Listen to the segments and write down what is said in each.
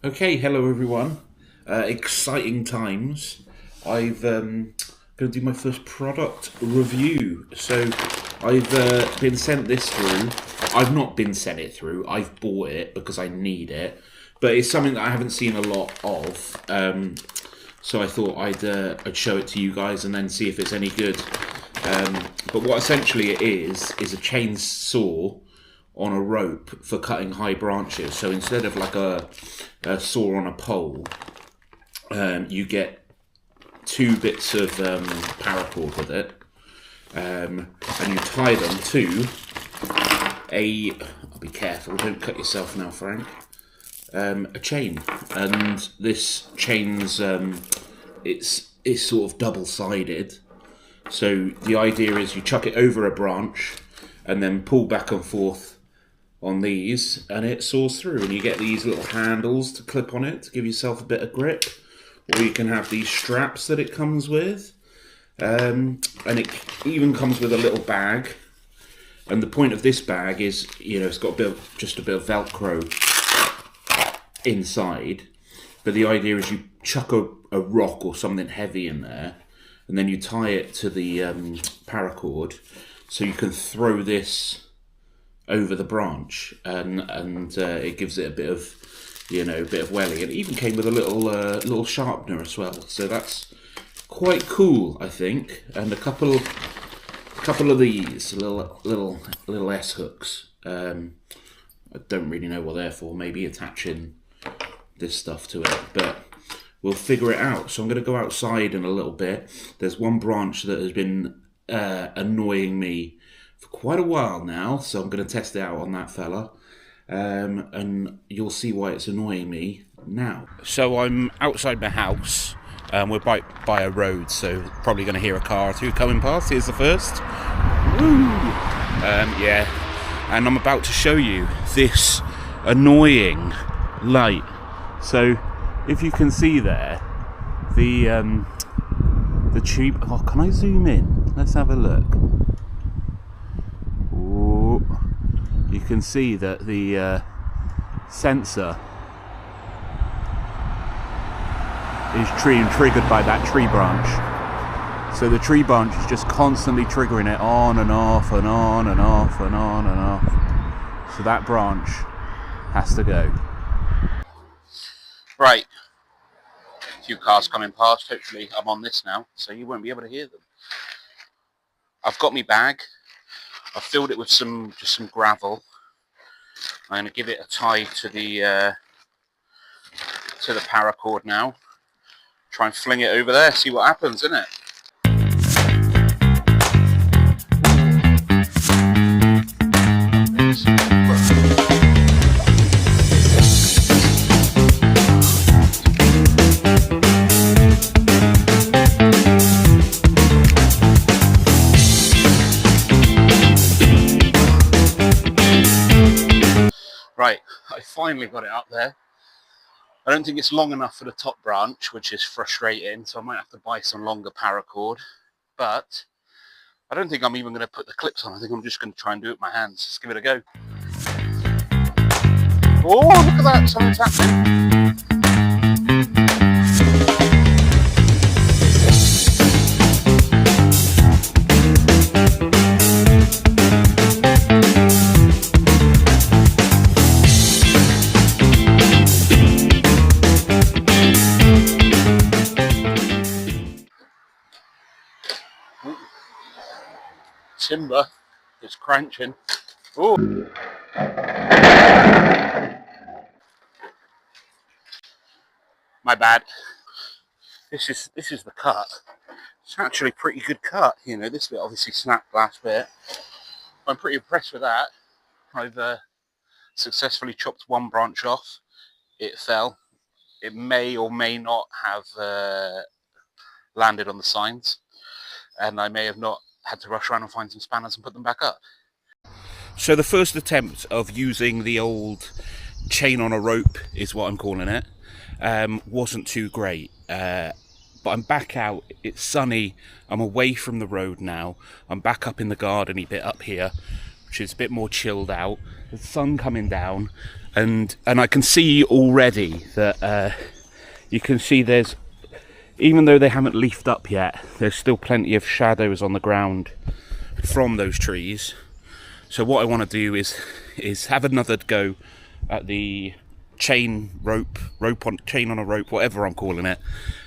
Okay, hello everyone. Exciting times. I've going to do my first product review. So I've been sent this through. I've not been sent it through. I've bought it because I need it, but it's something that I haven't seen a lot of. So I thought I'd show it to you guys and then see if it's any good. But what essentially it is a chainsaw on a rope for cutting high branches. So instead of like a saw on a pole, you get two bits of paracord with it, and you tie them to I'll be careful, don't cut yourself now, Frank. A chain, and this chain's it's sort of double-sided. So the idea is you chuck it over a branch and then pull back and forth on these, and it saws through, and you get these little handles to clip on it to give yourself a bit of grip, or you can have these straps that it comes with, and it even comes with a little bag. And the point of this bag is, it's got just a bit of Velcro inside, but the idea is you chuck a rock or something heavy in there, and then you tie it to the paracord, so you can throw this over the branch, and it gives it a bit of welly. And it even came with a little sharpener as well, so that's quite cool, I think. And a couple of these little S hooks. I don't really know what they're for. Maybe attaching this stuff to it, but we'll figure it out. So I'm going to go outside in a little bit. There's one branch that has been annoying me for quite a while now, so I'm going to test it out on that fella, and you'll see why it's annoying me now. So I'm outside my house. We're by a road, so probably going to hear a car or two coming past. Here's the first. Woo! Yeah, and I'm about to show you this annoying light. So if you can see there, the tube. Oh, can I zoom in? Let's have a look. You can see that the sensor is triggered by that tree branch. So the tree branch is just constantly triggering it on and off and on and off and on and off. So that branch has to go. Right. A few cars coming past. Hopefully I'm on this now, so you won't be able to hear them. I've got my bag. I've filled it with just some gravel. I'm going to give it a tie to the paracord now. Try and fling it over there, see what happens, innit? Right, I finally got it up there. I don't think it's long enough for the top branch, which is frustrating, so I might have to buy some longer paracord. But I don't think I'm even going to put the clips on. I think I'm just going to try and do it with my hands. Let's give it a go. Oh, look at that, something's happening. Timber is crunching. Oh, my bad. This is the cut. It's actually a pretty good cut. This bit obviously snapped last bit. I'm pretty impressed with that. I've successfully chopped one branch off. It fell. It may or may not have landed on the signs, and I may have not had to rush around and find some spanners and put them back up. So the first attempt of using the old chain on a rope, is what I'm calling it, wasn't too great. But I'm back out, it's sunny, I'm away from the road now, I'm back up in the gardeny bit up here, which is a bit more chilled out. The sun coming down, and I can see already that you can see there's, even though they haven't leafed up yet, there's still plenty of shadows on the ground from those trees. So what I want to do is have another go at the chain on a rope, whatever I'm calling it,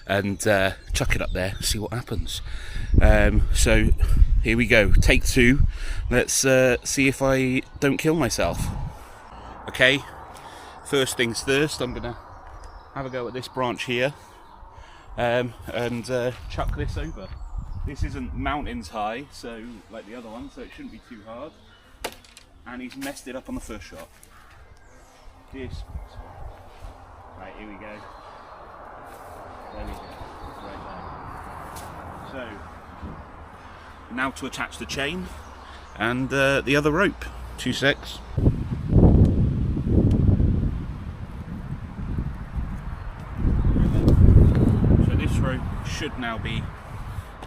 and chuck it up there, see what happens. So here we go, take two. Let's see if I don't kill myself. Okay, first things first, I'm gonna have a go at this branch here, and chuck this over. This isn't mountains high, so like the other one, so it shouldn't be too hard. And he's messed it up on the first shot. This. Right, here we go. There we go. Right there. So, now to attach the chain and the other rope. 2 secs. So this rope should now be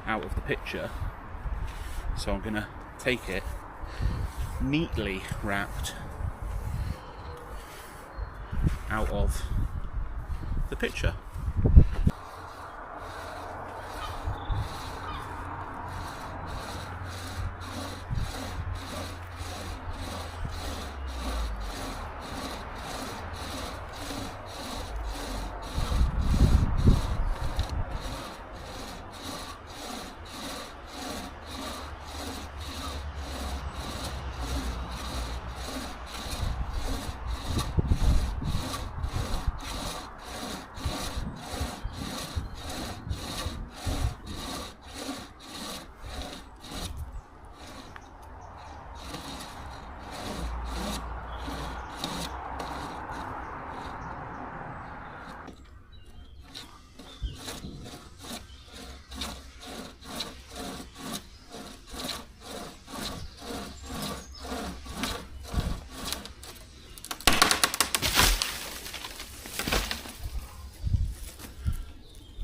out of the picture. So I'm gonna take it, neatly wrapped, out of the picture.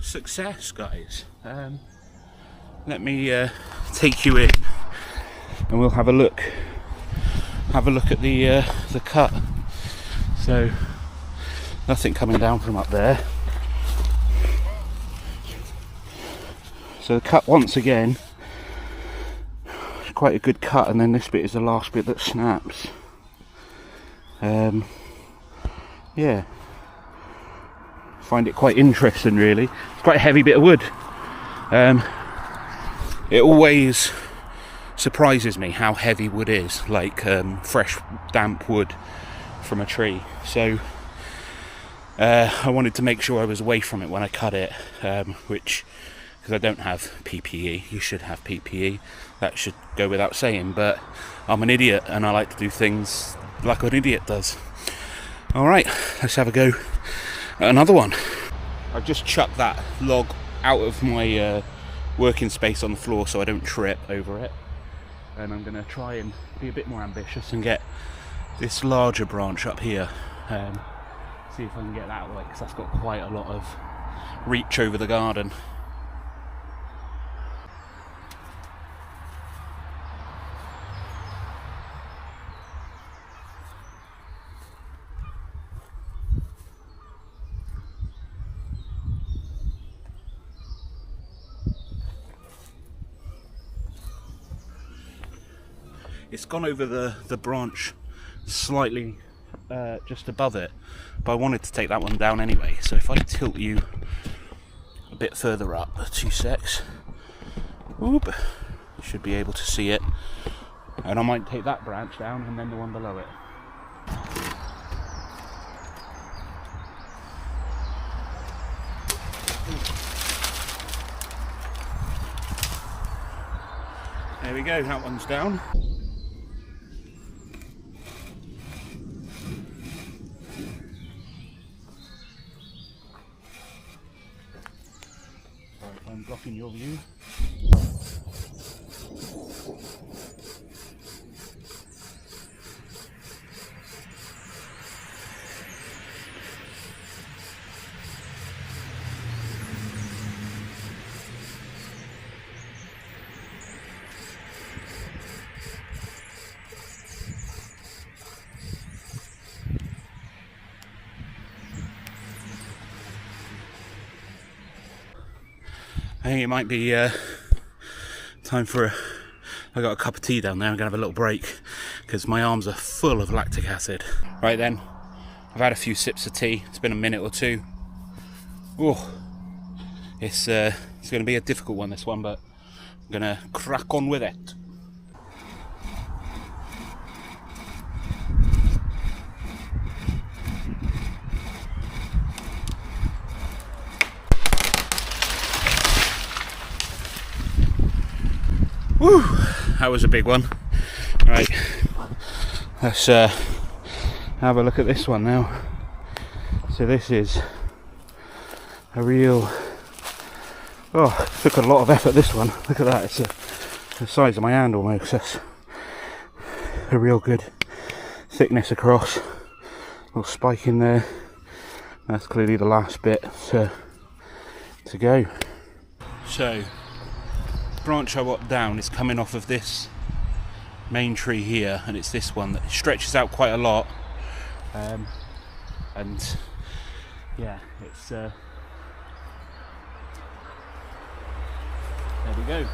Success, guys. Let me take you in, and we'll have a look at the cut. So nothing coming down from up there. So the cut, once again, quite a good cut, and then this bit is the last bit that snaps. Yeah, find it quite interesting, really. It's quite a heavy bit of wood. It always surprises me how heavy wood is, like fresh damp wood from a tree. So I wanted to make sure I was away from it when I cut it, which, because I don't have PPE. You should have PPE, that should go without saying, but I'm an idiot and I like to do things like an idiot does. Alright, let's have a go at another one. I've just chucked that log out of my working space on the floor so I don't trip over it, and I'm going to try and be a bit more ambitious and get this larger branch up here. See if I can get that away, because that's got quite a lot of reach over the garden. It's gone over the branch slightly just above it, but I wanted to take that one down anyway. So if I tilt you a bit further up, 2 secs, whoop, you should be able to see it, and I might take that branch down and then the one below it. There we go, that one's down. I'm blocking your view. I think it might be time for I got a cup of tea down there. I'm going to have a little break because my arms are full of lactic acid. Right then, I've had a few sips of tea. It's been a minute or two. Oh, it's going to be a difficult one, this one, but I'm going to crack on with it. Woo! That was a big one. Right, let's have a look at this one now. So this is a real... Oh, took a lot of effort, this one. Look at that, it's the size of my hand almost. That's a real good thickness across. Little spike in there. That's clearly the last bit to go. So, branch I got down is coming off of this main tree here, and it's this one that stretches out quite a lot, and yeah, it's there we go.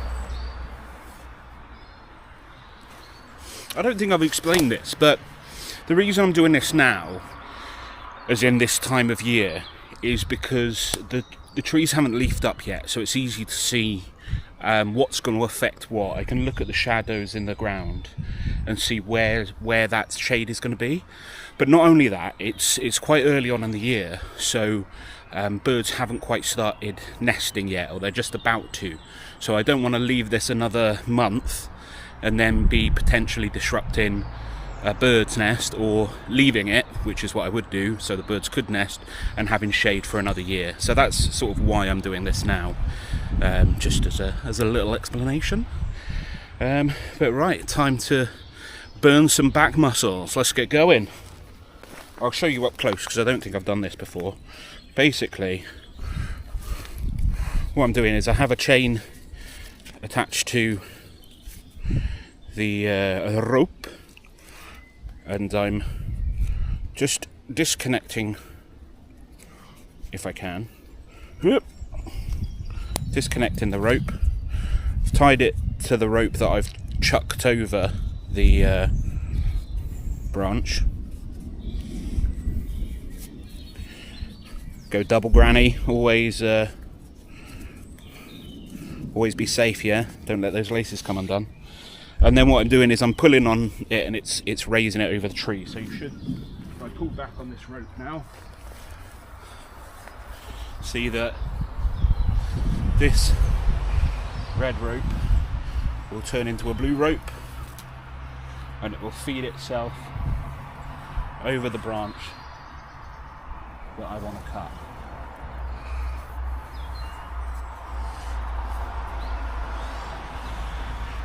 I don't think I've explained this, but the reason I'm doing this now, as in this time of year, is because the trees haven't leafed up yet, so it's easy to see what's going to affect what. I can look at the shadows in the ground and see where that shade is going to be. But not only that, it's quite early on in the year, so birds haven't quite started nesting yet, or they're just about to. So I don't want to leave this another month and then be potentially disrupting a bird's nest, or leaving it, which is what I would do, so the birds could nest, and having shade for another year. So that's sort of why I'm doing this now, just as a little explanation. But right, time to burn some back muscles. Let's get going. I'll show you up close because I don't think I've done this before. Basically, what I'm doing is I have a chain attached to the rope, and I'm just disconnecting, if I can, disconnecting the rope. I've tied it to the rope that I've chucked over the branch. Go double granny, always be safe, yeah? Don't let those laces come undone. And then what I'm doing is I'm pulling on it, and it's raising it over the tree. So you should, if I pull back on this rope now, see that this red rope will turn into a blue rope, and it will feed itself over the branch that I want to cut.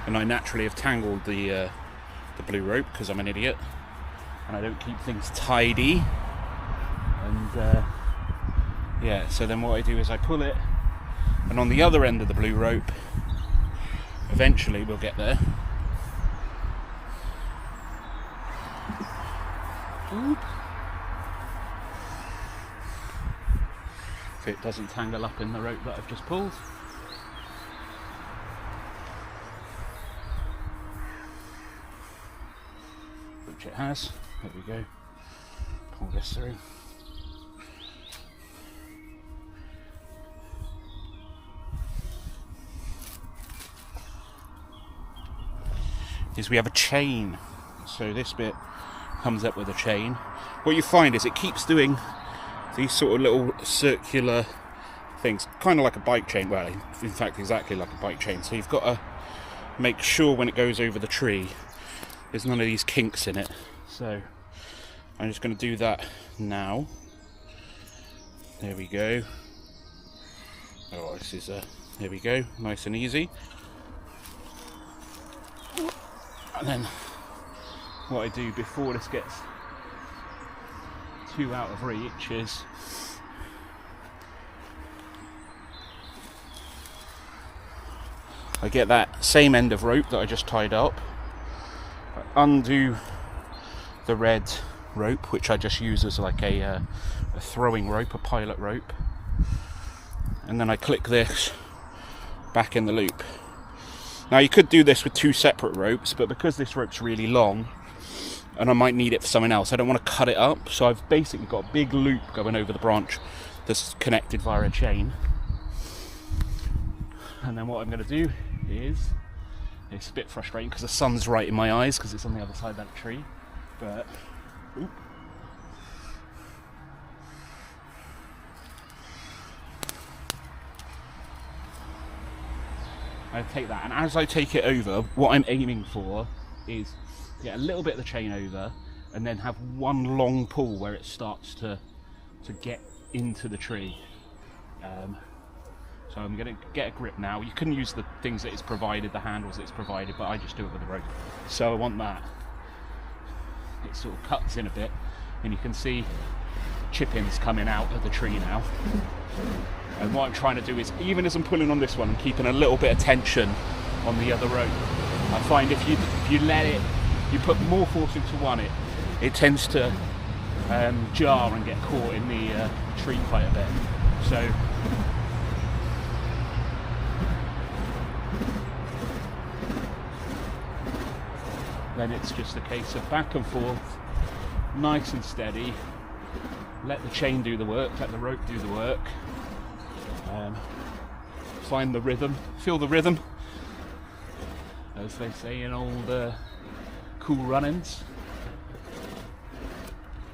And I naturally have tangled the blue rope because I'm an idiot and I don't keep things tidy. And yeah, so then what I do is I pull it, and on the other end of the blue rope, eventually we'll get there. Oop. If it doesn't tangle up in the rope that I've just pulled. Which it has. There we go. Pull this through. Is we have a chain. So this bit comes up with a chain. What you find is it keeps doing these sort of little circular things, kind of like a bike chain. Well, in fact, exactly like a bike chain. So you've got to make sure when it goes over the tree, there's none of these kinks in it. So I'm just going to do that now. There we go. Oh, this is there we go, nice and easy. And then what I do before this gets too out of reach is I get that same end of rope that I just tied up, I undo the red rope, which I just use as like a throwing rope, a pilot rope, and then I click this back in the loop. Now you could do this with 2 separate ropes, but because this rope's really long and I might need it for something else, I don't want to cut it up, so I've basically got a big loop going over the branch that's connected via a chain. And then what I'm going to do is, it's a bit frustrating because the sun's right in my eyes because it's on the other side of that tree, but oop. I take that, and as I take it over, what I'm aiming for is get a little bit of the chain over and then have one long pull where it starts to get into the tree. So I'm going to get a grip now. You can use the things that it's provided, the handles that it's provided, but I just do it with a rope. So I want that. It sort of cuts in a bit, and you can see chippings coming out of the tree now. And what I'm trying to do is, even as I'm pulling on this one, I'm keeping a little bit of tension on the other rope. I find if you let it, you put more force into one, it tends to jar and get caught in the tree quite a bit. So then it's just a case of back and forth, nice and steady. Let the chain do the work, let the rope do the work. Find the rhythm, feel the rhythm, as they say in old Cool Runnings.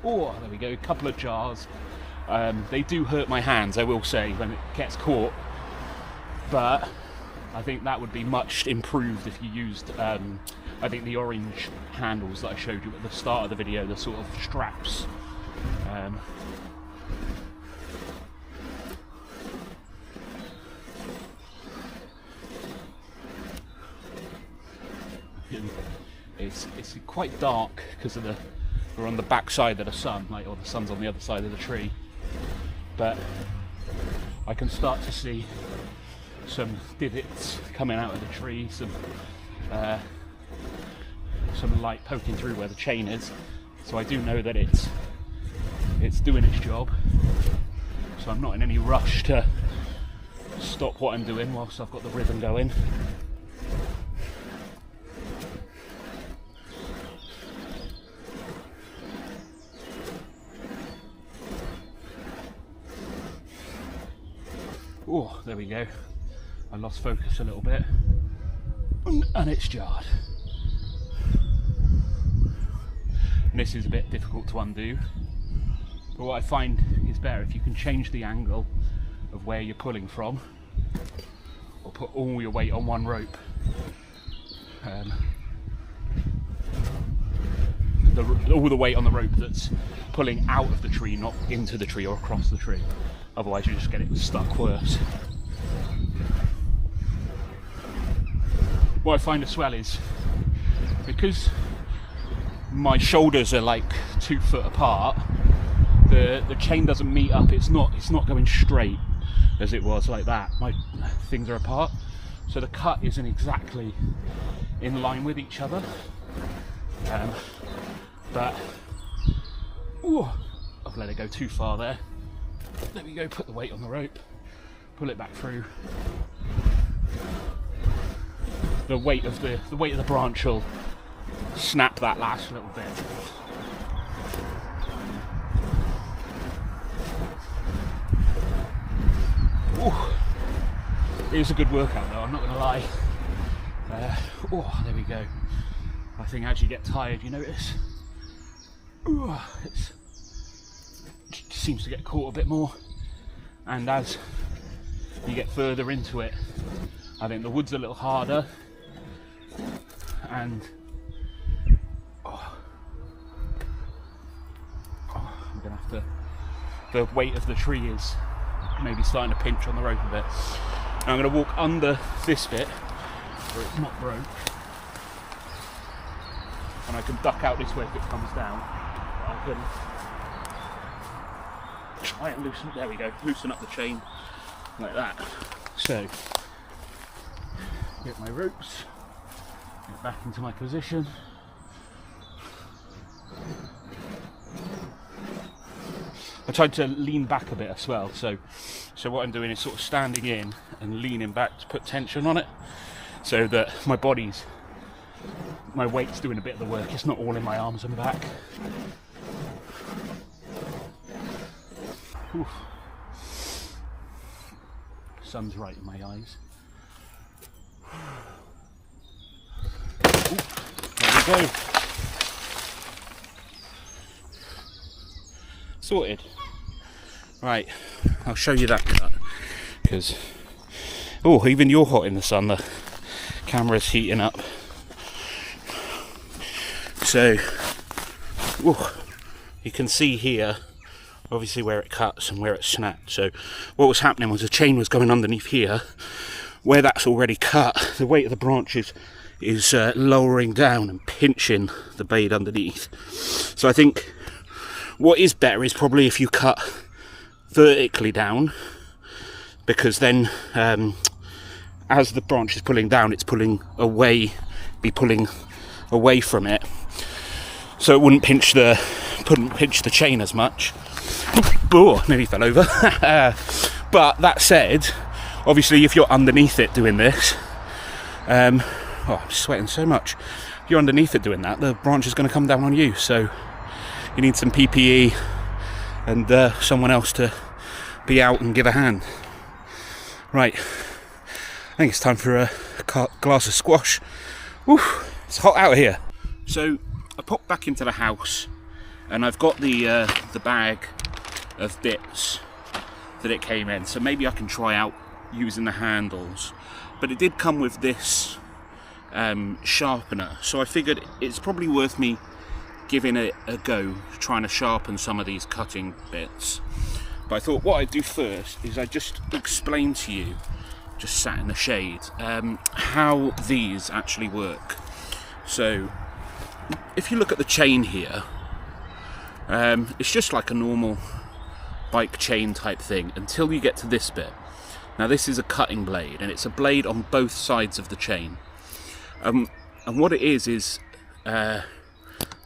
Oh, there we go, a couple of jars. They do hurt my hands, I will say, when it gets caught, but I think that would be much improved if you used, I think, the orange handles that I showed you at the start of the video, the sort of straps. It's quite dark because of we're on the back side of the sun, or the sun's on the other side of the tree, but I can start to see some divots coming out of the tree, some light poking through where the chain is, so I do know that it's doing its job. So I'm not in any rush to stop what I'm doing whilst I've got the rhythm going. Oh, there we go. I lost focus a little bit, and it's jarred. And this is a bit difficult to undo, but what I find is better if you can change the angle of where you're pulling from, or put all your weight on one rope. All the weight on the rope that's pulling out of the tree, not into the tree or across the tree. Otherwise you just get it stuck worse. What I find as well is, because my shoulders are like 2 foot apart, the chain doesn't meet up. It's not going straight as it was like that. My things are apart, so the cut isn't exactly in line with each other. But ooh, I've let it go too far there. There we go. Put the weight on the rope, pull it back through. The weight of the branch will snap that last little bit. Ooh. It is a good workout though, I'm not going to lie. Oh, there we go. I think as you get tired, you notice it seems to get caught a bit more, and as you get further into it, I think the wood's a little harder, and I'm gonna have to. The weight of the tree is maybe starting to pinch on the rope a bit. Now I'm going to walk under this bit where it's not broke, and I can duck out this way if it comes down. I can try and loosen. There we go. Loosen up the chain like that. So get my ropes, get back into my position. I tried to lean back a bit as well. So what I'm doing is sort of standing in and leaning back to put tension on it, so that my weight's doing a bit of the work. It's not all in my arms and back. Oof. Sun's right in my eyes. Ooh, there we go. Sorted. Right, I'll show you that cut, because even you're hot in the sun. The camera's heating up. So, you can see here, obviously, where it cuts and where it snapped. So what was happening was the chain was going underneath here. Where that's already cut, the weight of the branches is lowering down and pinching the blade underneath. So I think what is better is probably if you cut vertically down, because then as the branch is pulling down, it's pulling away from it, so it wouldn't pinch the chain as much. Oh, nearly fell over. But that said, obviously if you're underneath it doing this, I'm sweating so much. If you're underneath it doing that, the branch is going to come down on you, so you need some PPE and someone else to be out and give a hand. Right, I think it's time for a glass of squash. Woo, it's hot out here. So I popped back into the house, and I've got the bag of bits that it came in, so maybe I can try out using the handles. But it did come with this sharpener, so I figured it's probably worth me giving it a go, trying to sharpen some of these cutting bits. But I thought what I'd do first is I'd just explain to you, just sat in the shade, how these actually work. So if you look at the chain here, it's just like a normal bike chain type thing until you get to this bit. Now this is a cutting blade, and it's a blade on both sides of the chain. And what it is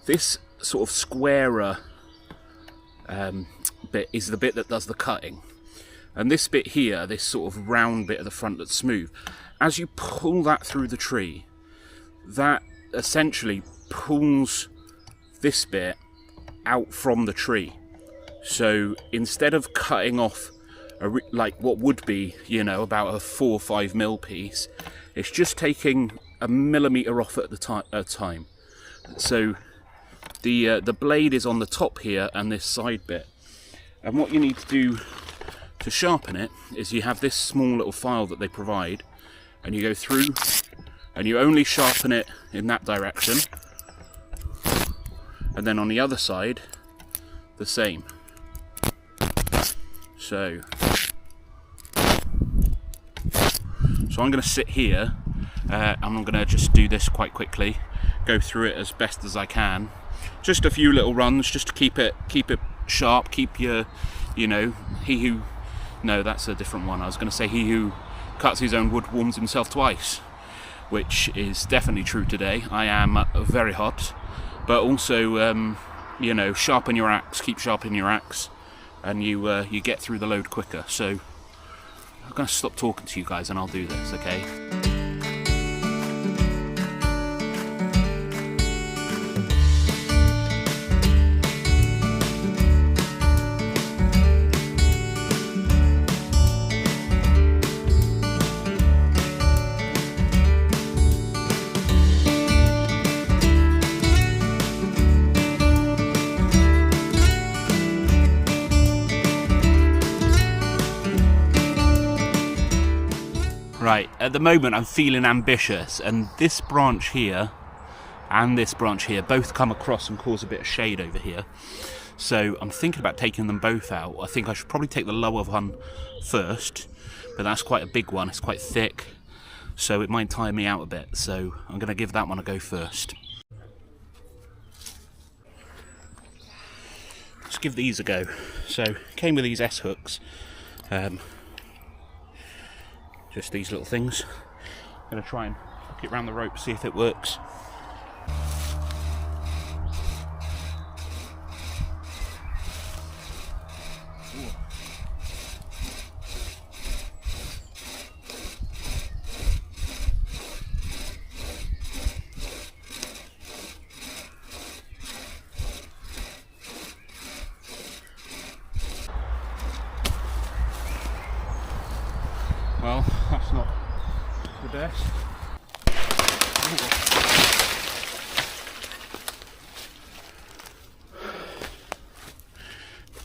this sort of squarer bit is the bit that does the cutting. And this bit here, this sort of round bit at the front that's smooth, as you pull that through the tree, that essentially pulls this bit out from the tree. So instead of cutting off like what would be, about a 4 or 5 mil piece, it's just taking a millimetre off at a time. So the blade is on the top here and this side bit. And what you need to do to sharpen it is you have this small little file that they provide, and you go through and you only sharpen it in that direction, and then on the other side the same. So I'm going to sit here, and I'm going to just do this quite quickly, go through it as best as I can. Just a few little runs, just to keep it sharp, keep your, he who, no, that's a different one. I was going to say he who cuts his own wood warms himself twice, which is definitely true today. I am very hot, but also, sharpen your axe, keep sharpening your axe, and you get through the load quicker. So I'm going to stop talking to you guys and I'll do this, okay? Right, at the moment I'm feeling ambitious, and this branch here and this branch here both come across and cause a bit of shade over here. So I'm thinking about taking them both out. I think I should probably take the lower one first, but that's quite a big one, it's quite thick, so it might tire me out a bit. So I'm going to give that one a go first. Let's give these a go. So came with these S-hooks. Just these little things. I'm going to try and hook it around the rope, see if it works. Well, that's not the best.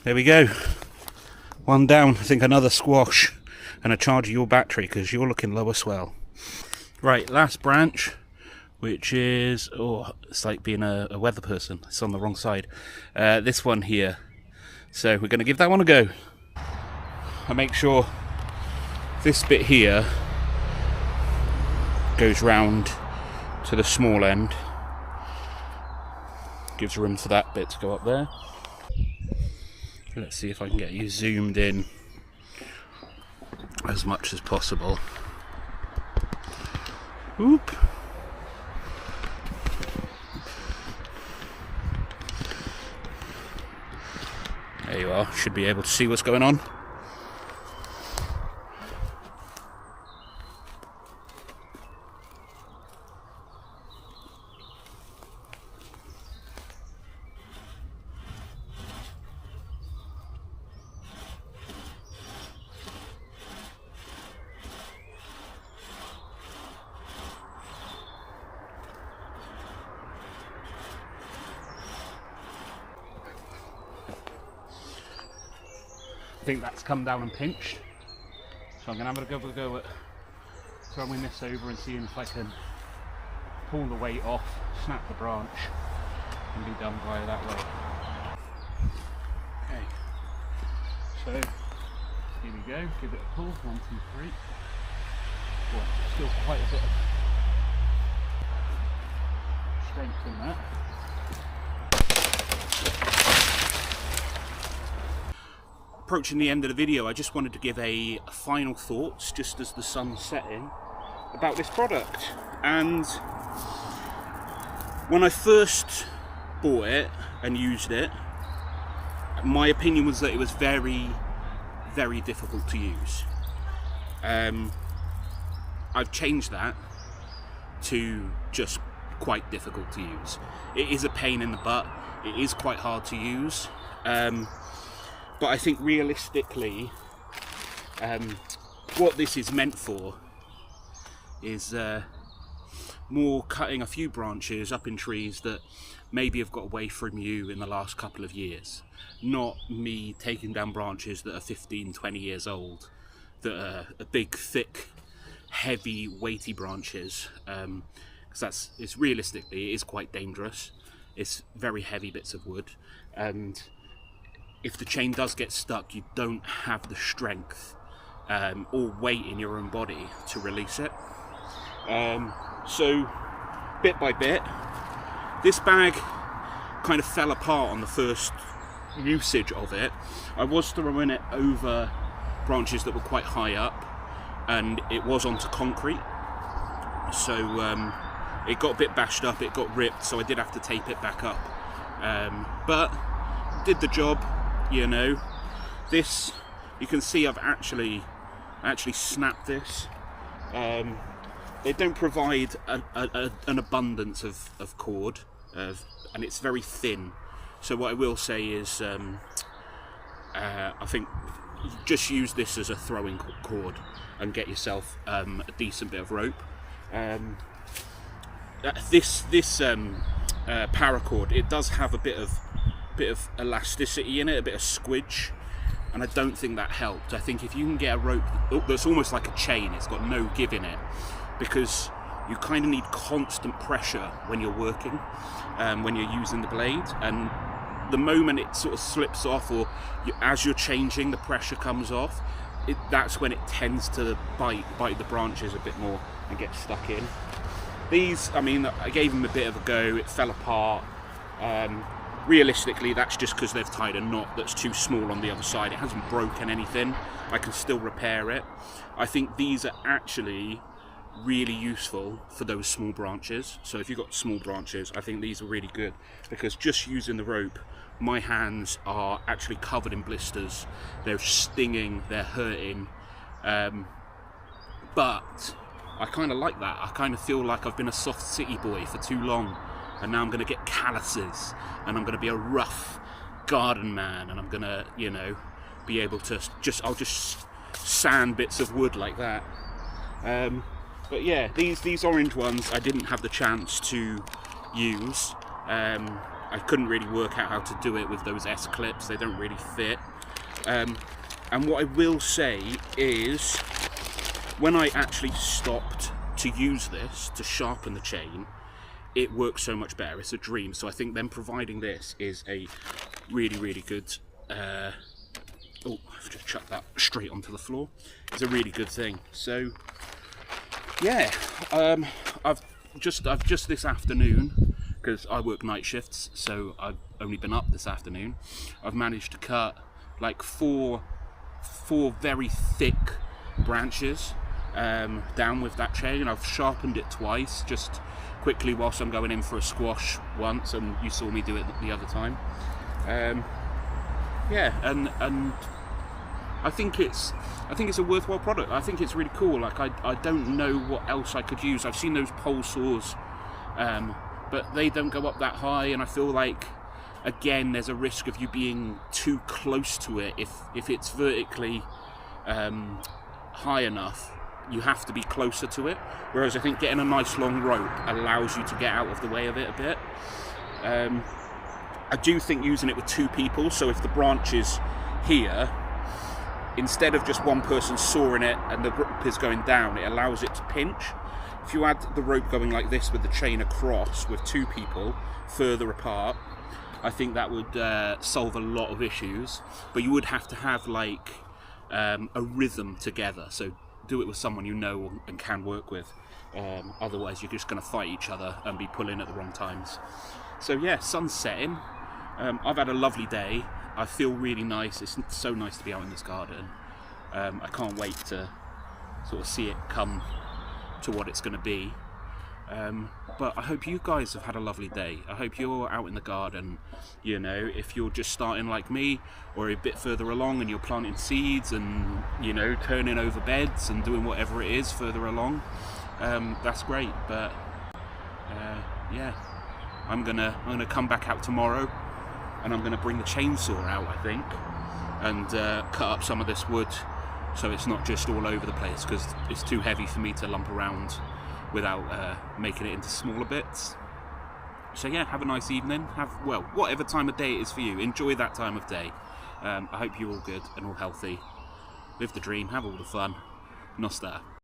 There we go. One down. I think another squash and a charge of your battery because you're looking low as well. Right, last branch, which is, oh, it's like being a weather person. It's on the wrong side. This one here. So we're going to give that one a go. I make sure this bit here goes round to the small end. Gives room for that bit to go up there. Let's see if I can get you zoomed in as much as possible. Oop. There you are, should be able to see what's going on. I think that's come down and pinched, so I'm going to have a go at throwing this over and seeing if I can pull the weight off, snap the branch and be done via that way. Okay, so here we go, give it a pull, 1, 2, 3. Well, still quite a bit of strength in that. Approaching the end of the video, I just wanted to give a final thoughts, just as the sun's setting, about this product. And when I first bought it and used it, my opinion was that it was very, very difficult to use. I've changed that to just quite difficult to use. It is a pain in the butt, it is quite hard to use. But I think realistically, what this is meant for is more cutting a few branches up in trees that maybe have got away from you in the last couple of years. Not me taking down branches that are 15, 20 years old, that are big, thick, heavy, weighty branches. Because it's realistically, it is quite dangerous. It's very heavy bits of wood, and if the chain does get stuck, you don't have the strength or weight in your own body to release it. So, bit by bit, this bag kind of fell apart on the first usage of it. I was throwing it over branches that were quite high up, and it was onto concrete. So, it got a bit bashed up, it got ripped, so I did have to tape it back up. But, did the job. You know, this, you can see I've actually snapped this. They don't provide an abundance of cord, and it's very thin. So what I will say is, I think just use this as a throwing cord and get yourself a decent bit of rope. This paracord, it does have a bit of elasticity in it, a bit of squidge, and I don't think that helped. I think if you can get a rope that's almost like a chain, it's got no give in it, because you kind of need constant pressure when you're working, when you're using the blade, and the moment it sort of slips off, or as you're changing, the pressure comes off, that's when it tends to bite the branches a bit more and get stuck in. These, I mean, I gave them a bit of a go, it fell apart. Realistically, that's just because they've tied a knot that's too small on the other side. It hasn't broken anything. I can still repair it. I think these are actually really useful for those small branches. So if you've got small branches, I think these are really good, because just using the rope my hands are actually covered in blisters. They're stinging, they're hurting, but I kind of like that. I kind of feel like I've been a soft city boy for too long, and now I'm going to get calluses, and I'm going to be a rough garden man, and I'm going to, you know, be able to I'll just sand bits of wood like that. But yeah, these orange ones I didn't have the chance to use. I couldn't really work out how to do it with those S-clips. They don't really fit. And what I will say is, when I actually stopped to use this to sharpen the chain, it works so much better. It's a dream. So I think them providing this is a really, really good... oh, I've just chucked that straight onto the floor. It's a really good thing. So, yeah, I've just this afternoon, because I work night shifts, so I've only been up this afternoon, I've managed to cut like four very thick branches down with that chain. I've sharpened it twice, just quickly whilst I'm going in for a squash once, and you saw me do it the other time. Yeah, and I think it's a worthwhile product. I think it's really cool. Like I don't know what else I could use. I've seen those pole saws, but they don't go up that high, and I feel like, again, there's a risk of you being too close to it. If it's vertically high enough, you have to be closer to it. Whereas I think getting a nice long rope allows you to get out of the way of it a bit. I do think using it with two people, so if the branch is here, instead of just one person sawing it and the rope is going down, it allows it to pinch. If you had the rope going like this with the chain across with two people further apart, I think that would solve a lot of issues. But you would have to have like a rhythm together, so do it with someone you know and can work with. Otherwise you're just going to fight each other and be pulling at the wrong times. So yeah, sun's setting. I've had a lovely day. I feel really nice. It's so nice to be out in this garden. I can't wait to sort of see it come to what it's going to be. But I hope you guys have had a lovely day. I hope you're out in the garden, you know, if you're just starting like me, or a bit further along and you're planting seeds and, you know, turning over beds and doing whatever it is further along. That's great. But yeah, I'm gonna come back out tomorrow, and I'm gonna bring the chainsaw out, I think, and cut up some of this wood so it's not just all over the place, because it's too heavy for me to lump around without making it into smaller bits. So yeah, have a nice evening. Well, whatever time of day it is for you, enjoy that time of day. I hope you're all good and all healthy. Live the dream, have all the fun. Nostar.